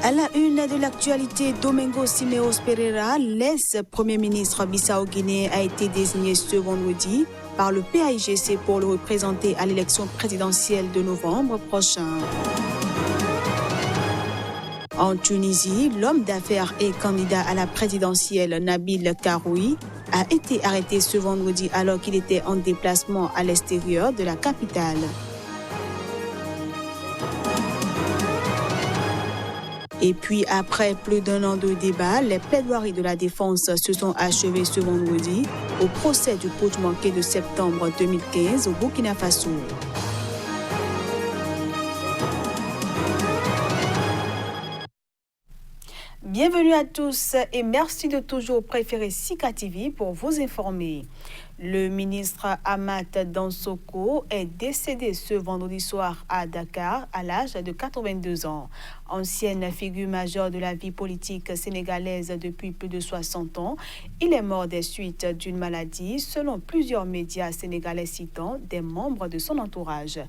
À la une de l'actualité, Domingo Simeos Pereira, l'ex-premier ministre bissau-guinéen, a été désigné ce vendredi par le PAIGC pour le représenter à l'élection présidentielle de novembre prochain. En Tunisie, l'homme d'affaires et candidat à la présidentielle Nabil Karoui a été arrêté ce vendredi alors qu'il était en déplacement à l'extérieur de la capitale. Et puis, après plus d'un an de débat, les plaidoiries de la défense se sont achevées ce vendredi au procès du putsch manqué de septembre 2015 au Burkina Faso. Bienvenue à tous et merci de toujours préférer Sika TV pour vous informer. Le ministre Amath Dansokho est décédé ce vendredi soir à Dakar à l'âge de 82 ans. Ancienne figure majeure de la vie politique sénégalaise depuis plus de 60 ans, il est mort des suites d'une maladie, selon plusieurs médias sénégalais citant des membres de son entourage.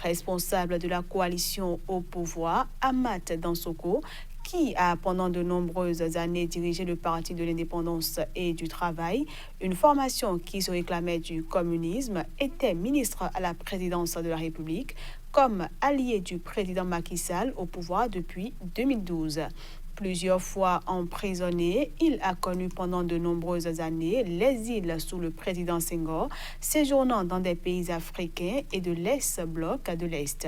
Responsable de la coalition au pouvoir, Amath Dansokho, qui a pendant de nombreuses années dirigé le Parti de l'Indépendance et du Travail, une formation qui se réclamait du communisme, était ministre à la présidence de la République comme allié du président Macky Sall au pouvoir depuis 2012. Plusieurs fois emprisonné, il a connu pendant de nombreuses années l'exil sous le président Senghor, séjournant dans des pays africains et de l'ex-bloc de l'Est.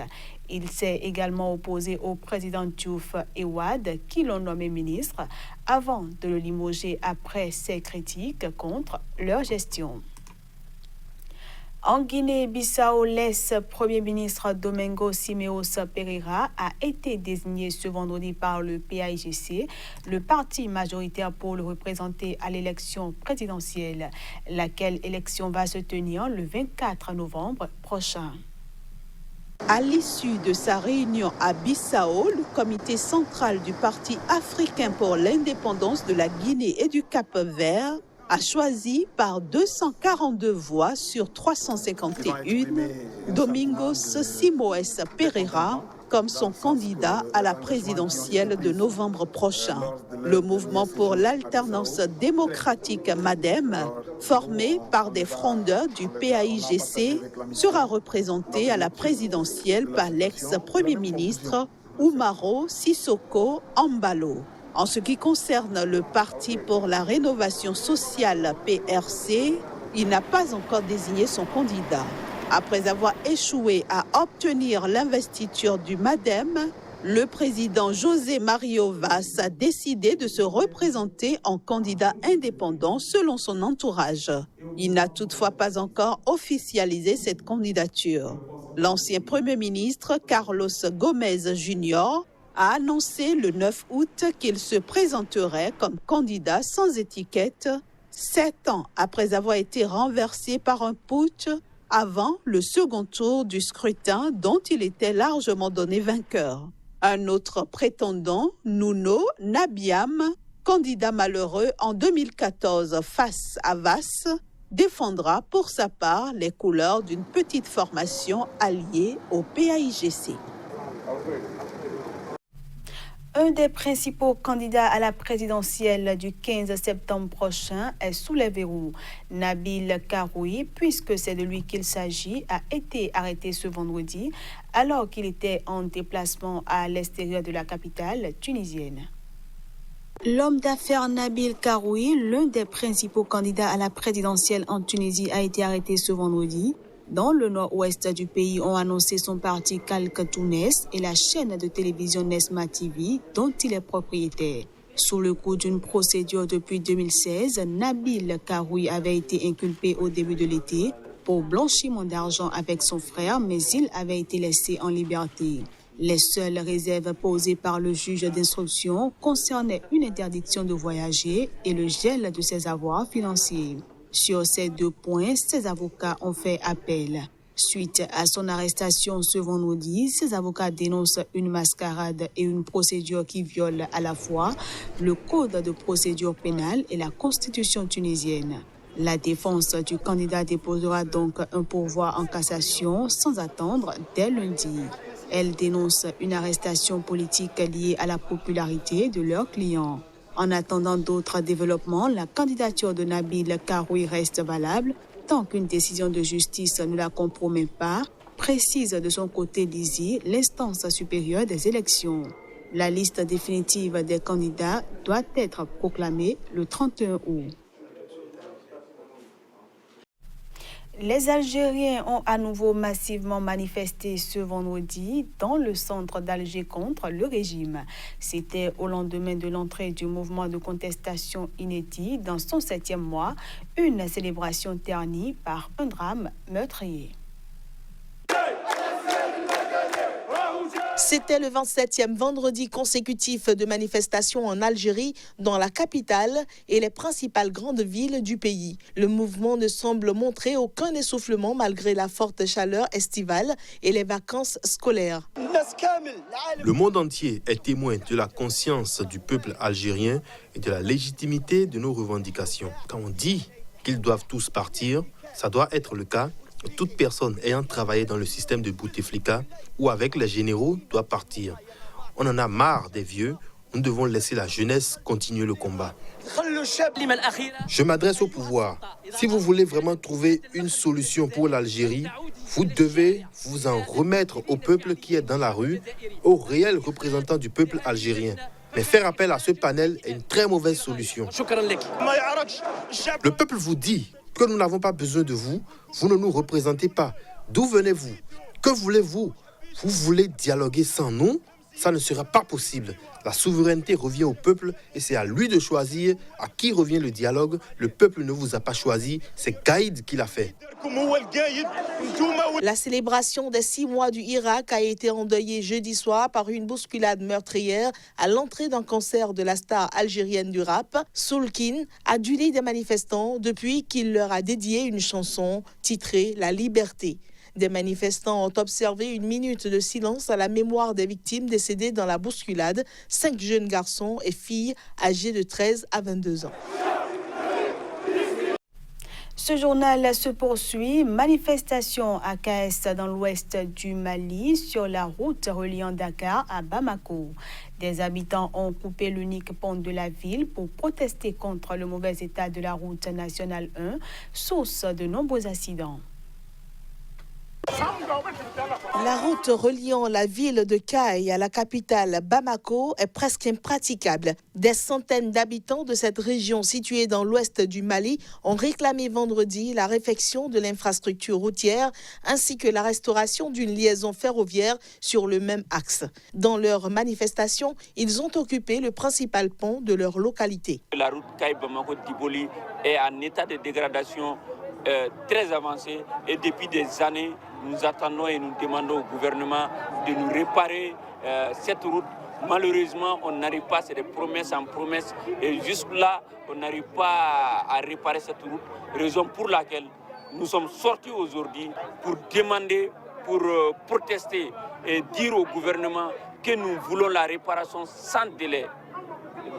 Il s'est également opposé au président Diouf et Wade, qui l'ont nommé ministre, avant de le limoger après ses critiques contre leur gestion. En Guinée-Bissau, l'ex-premier ministre Domingo Simeos Pereira a été désigné ce vendredi par le PAIGC, le parti majoritaire pour le représenter à l'élection présidentielle, laquelle élection va se tenir le 24 novembre prochain. À l'issue de sa réunion à Bissau, le comité central du Parti africain pour l'indépendance de la Guinée et du Cap-Vert a choisi par 242 voix sur 351 Domingos Simoes Pereira comme son candidat à la présidentielle de novembre prochain. Le mouvement pour l'alternance démocratique MADEM, formé par des frondeurs du PAIGC, sera représenté à la présidentielle par l'ex-premier ministre Umaro Sissoko Embalo. En ce qui concerne le Parti pour la rénovation sociale PRC, il n'a pas encore désigné son candidat. Après avoir échoué à obtenir l'investiture du MADEM, le président José Mario Vaz a décidé de se représenter en candidat indépendant selon son entourage. Il n'a toutefois pas encore officialisé cette candidature. L'ancien Premier ministre Carlos Gomes Jr. a annoncé le 9 août qu'il se présenterait comme candidat sans étiquette, 7 ans après avoir été renversé par un putsch avant le second tour du scrutin dont il était largement donné vainqueur. Un autre prétendant, Nuno Nabiam, candidat malheureux en 2014 face à Vaz, défendra pour sa part les couleurs d'une petite formation alliée au PAIGC. Un des principaux candidats à la présidentielle du 15 septembre prochain est sous les verrous. Nabil Karoui, puisque c'est de lui qu'il s'agit, a été arrêté ce vendredi alors qu'il était en déplacement à l'extérieur de la capitale tunisienne. L'homme d'affaires Nabil Karoui, l'un des principaux candidats à la présidentielle en Tunisie, a été arrêté ce vendredi. Dans le nord-ouest du pays, ont annoncé son parti Kalk Tounes et la chaîne de télévision Nesma TV, dont il est propriétaire. Sous le coup d'une procédure depuis 2016, Nabil Karoui avait été inculpé au début de l'été pour blanchiment d'argent avec son frère, mais il avait été laissé en liberté. Les seules réserves posées par le juge d'instruction concernaient une interdiction de voyager et le gel de ses avoirs financiers. Sur ces 2 points, ses avocats ont fait appel. Suite à son arrestation ce vendredi, ses avocats dénoncent une mascarade et une procédure qui violent à la fois le code de procédure pénale et la constitution tunisienne. La défense du candidat déposera donc un pourvoi en cassation sans attendre dès lundi. Elles dénoncent une arrestation politique liée à la popularité de leurs clients. En attendant d'autres développements, la candidature de Nabil Karoui reste valable tant qu'une décision de justice ne la compromet pas, précise de son côté l'ISI, l'instance supérieure des élections. La liste définitive des candidats doit être proclamée le 31 août. Les Algériens ont à nouveau massivement manifesté ce vendredi dans le centre d'Alger contre le régime. C'était au lendemain de l'entrée du mouvement de contestation inédit dans son 7e mois, une célébration ternie par un drame meurtrier. C'était le 27e vendredi consécutif de manifestations en Algérie, dans la capitale et les principales grandes villes du pays. Le mouvement ne semble montrer aucun essoufflement malgré la forte chaleur estivale et les vacances scolaires. Le monde entier est témoin de la conscience du peuple algérien et de la légitimité de nos revendications. Quand on dit qu'ils doivent tous partir, ça doit être le cas. Toute personne ayant travaillé dans le système de Bouteflika ou avec les généraux doit partir. On en a marre des vieux, nous devons laisser la jeunesse continuer le combat. Je m'adresse au pouvoir. Si vous voulez vraiment trouver une solution pour l'Algérie, vous devez vous en remettre au peuple qui est dans la rue, aux réels représentants du peuple algérien. Mais faire appel à ce panel est une très mauvaise solution. Le peuple vous dit que nous n'avons pas besoin de vous, vous ne nous représentez pas. D'où venez-vous? Que voulez-vous? Vous voulez dialoguer sans nous? Ça ne sera pas possible. La souveraineté revient au peuple et c'est à lui de choisir à qui revient le dialogue. Le peuple ne vous a pas choisi, c'est Gaïd qui l'a fait. La célébration des 6 mois du Irak a été endeuillée jeudi soir par une bousculade meurtrière à l'entrée d'un concert de la star algérienne du rap, Soulkin, adulé des manifestants depuis qu'il leur a dédié une chanson titrée « La liberté ». Des manifestants ont observé une minute de silence à la mémoire des victimes décédées dans la bousculade, 5 jeunes garçons et filles âgés de 13 à 22 ans. Ce journal se poursuit. Manifestation à KS dans l'ouest du Mali sur la route reliant Dakar à Bamako. Des habitants ont coupé l'unique pont de la ville pour protester contre le mauvais état de la route nationale 1, source de nombreux accidents. La route reliant la ville de Kayes à la capitale Bamako est presque impraticable. Des centaines d'habitants de cette région située dans l'ouest du Mali ont réclamé vendredi la réfection de l'infrastructure routière ainsi que la restauration d'une liaison ferroviaire sur le même axe. Dans leur manifestation, ils ont occupé le principal pont de leur localité. La route Kayes-Bamako-Diboli est en état de dégradation très avancé et depuis des années, nous attendons et nous demandons au gouvernement de nous réparer cette route. Malheureusement, on n'arrive pas, c'est des promesses en promesses et jusque-là, on n'arrive pas à réparer cette route. Raison pour laquelle nous sommes sortis aujourd'hui pour demander, pour protester et dire au gouvernement que nous voulons la réparation sans délai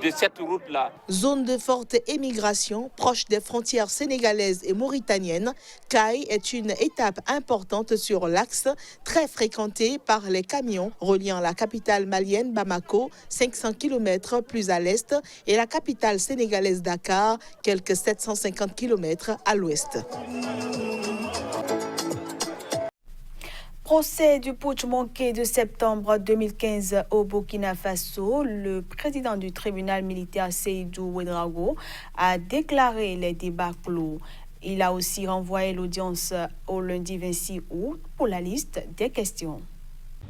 de cette route-là. Zone de forte émigration, proche des frontières sénégalaises et mauritaniennes, Kayes est une étape importante sur l'axe, très fréquenté par les camions reliant la capitale malienne Bamako, 500 km plus à l'est, et la capitale sénégalaise Dakar, quelques 750 km à l'ouest. Procès du putsch manqué de septembre 2015 au Burkina Faso, le président du tribunal militaire Seydou Ouedraogo a déclaré les débats clos. Il a aussi renvoyé l'audience au lundi 26 août pour la liste des questions.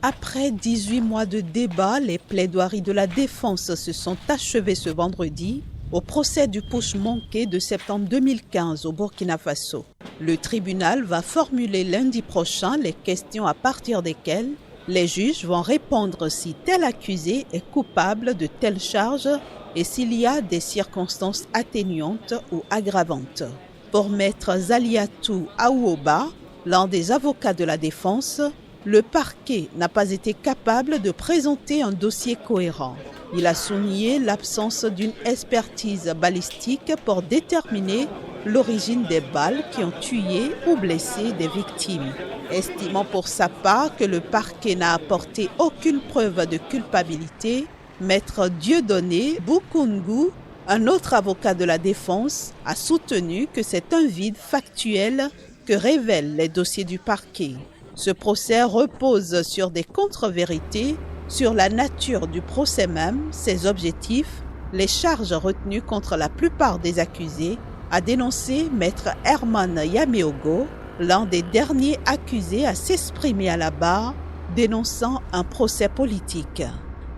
Après 18 mois de débat, les plaidoiries de la défense se sont achevées ce vendredi au procès du putsch manqué de septembre 2015 au Burkina Faso. Le tribunal va formuler lundi prochain les questions à partir desquelles les juges vont répondre si tel accusé est coupable de telle charge et s'il y a des circonstances atténuantes ou aggravantes. Pour maître Zaliatou Aouoba, l'un des avocats de la défense, le parquet n'a pas été capable de présenter un dossier cohérent. Il a souligné l'absence d'une expertise balistique pour déterminer l'origine des balles qui ont tué ou blessé des victimes. Estimant pour sa part que le parquet n'a apporté aucune preuve de culpabilité, Maître Dieudonné Boukoungou, un autre avocat de la défense, a soutenu que c'est un vide factuel que révèlent les dossiers du parquet. Ce procès repose sur des contre-vérités, sur la nature du procès même, ses objectifs, les charges retenues contre la plupart des accusés, a dénoncé Maître Herman Yameogo, l'un des derniers accusés à s'exprimer à la barre, dénonçant un procès politique.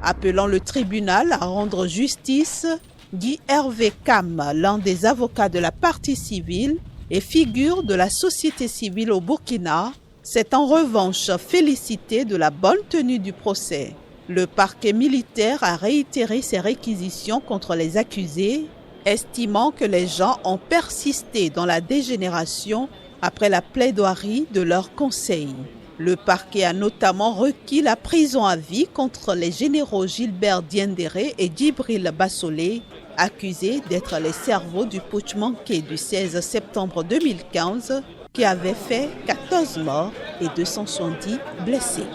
Appelant le tribunal à rendre justice, Guy Hervé Kam, l'un des avocats de la partie civile et figure de la société civile au Burkina, s'est en revanche félicité de la bonne tenue du procès. Le parquet militaire a réitéré ses réquisitions contre les accusés, estimant que les gens ont persisté dans la dégénération après la plaidoirie de leur conseil. Le parquet a notamment requis la prison à vie contre les généraux Gilbert Diendéré et Djibril Bassolé, accusés d'être les cerveaux du putsch manqué du 16 septembre 2015 qui avait fait 14 morts et 270 blessés.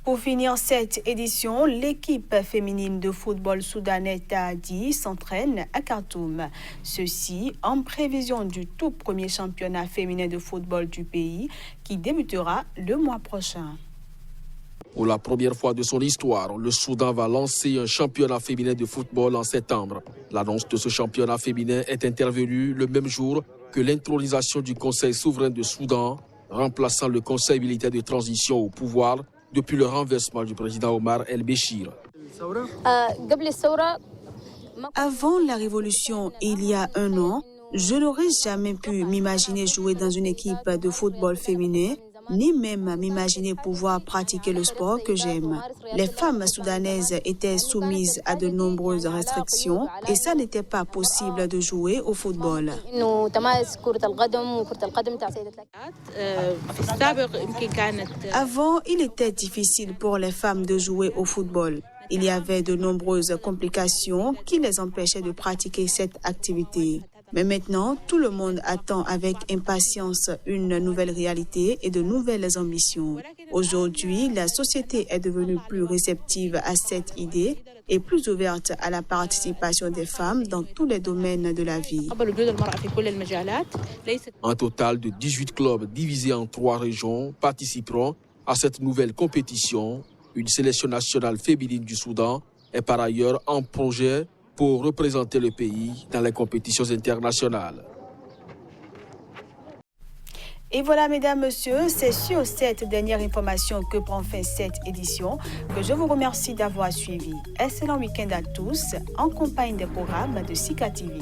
Pour finir cette édition, l'équipe féminine de football soudanais Tahadi s'entraîne à Khartoum. Ceci en prévision du tout premier championnat féminin de football du pays qui débutera le mois prochain. Pour la première fois de son histoire, le Soudan va lancer un championnat féminin de football en septembre. L'annonce de ce championnat féminin est intervenue le même jour que l'intronisation du Conseil souverain de Soudan, remplaçant le Conseil militaire de transition au pouvoir depuis le renversement du président Omar el-Béchir. Avant la révolution, il y a un an, je n'aurais jamais pu m'imaginer jouer dans une équipe de football féminin, ni même m'imaginer pouvoir pratiquer le sport que j'aime. Les femmes soudanaises étaient soumises à de nombreuses restrictions et ça n'était pas possible de jouer au football. Avant, il était difficile pour les femmes de jouer au football. Il y avait de nombreuses complications qui les empêchaient de pratiquer cette activité. Mais maintenant, tout le monde attend avec impatience une nouvelle réalité et de nouvelles ambitions. Aujourd'hui, la société est devenue plus réceptive à cette idée et plus ouverte à la participation des femmes dans tous les domaines de la vie. Un total de 18 clubs divisés en 3 régions participeront à cette nouvelle compétition. Une sélection nationale féminine du Soudan est par ailleurs en projet pour représenter le pays dans les compétitions internationales. Et voilà, mesdames, messieurs, c'est sur cette dernière information que prend fin cette édition que je vous remercie d'avoir suivi. Excellent week-end à tous en compagnie des programmes de Sika TV.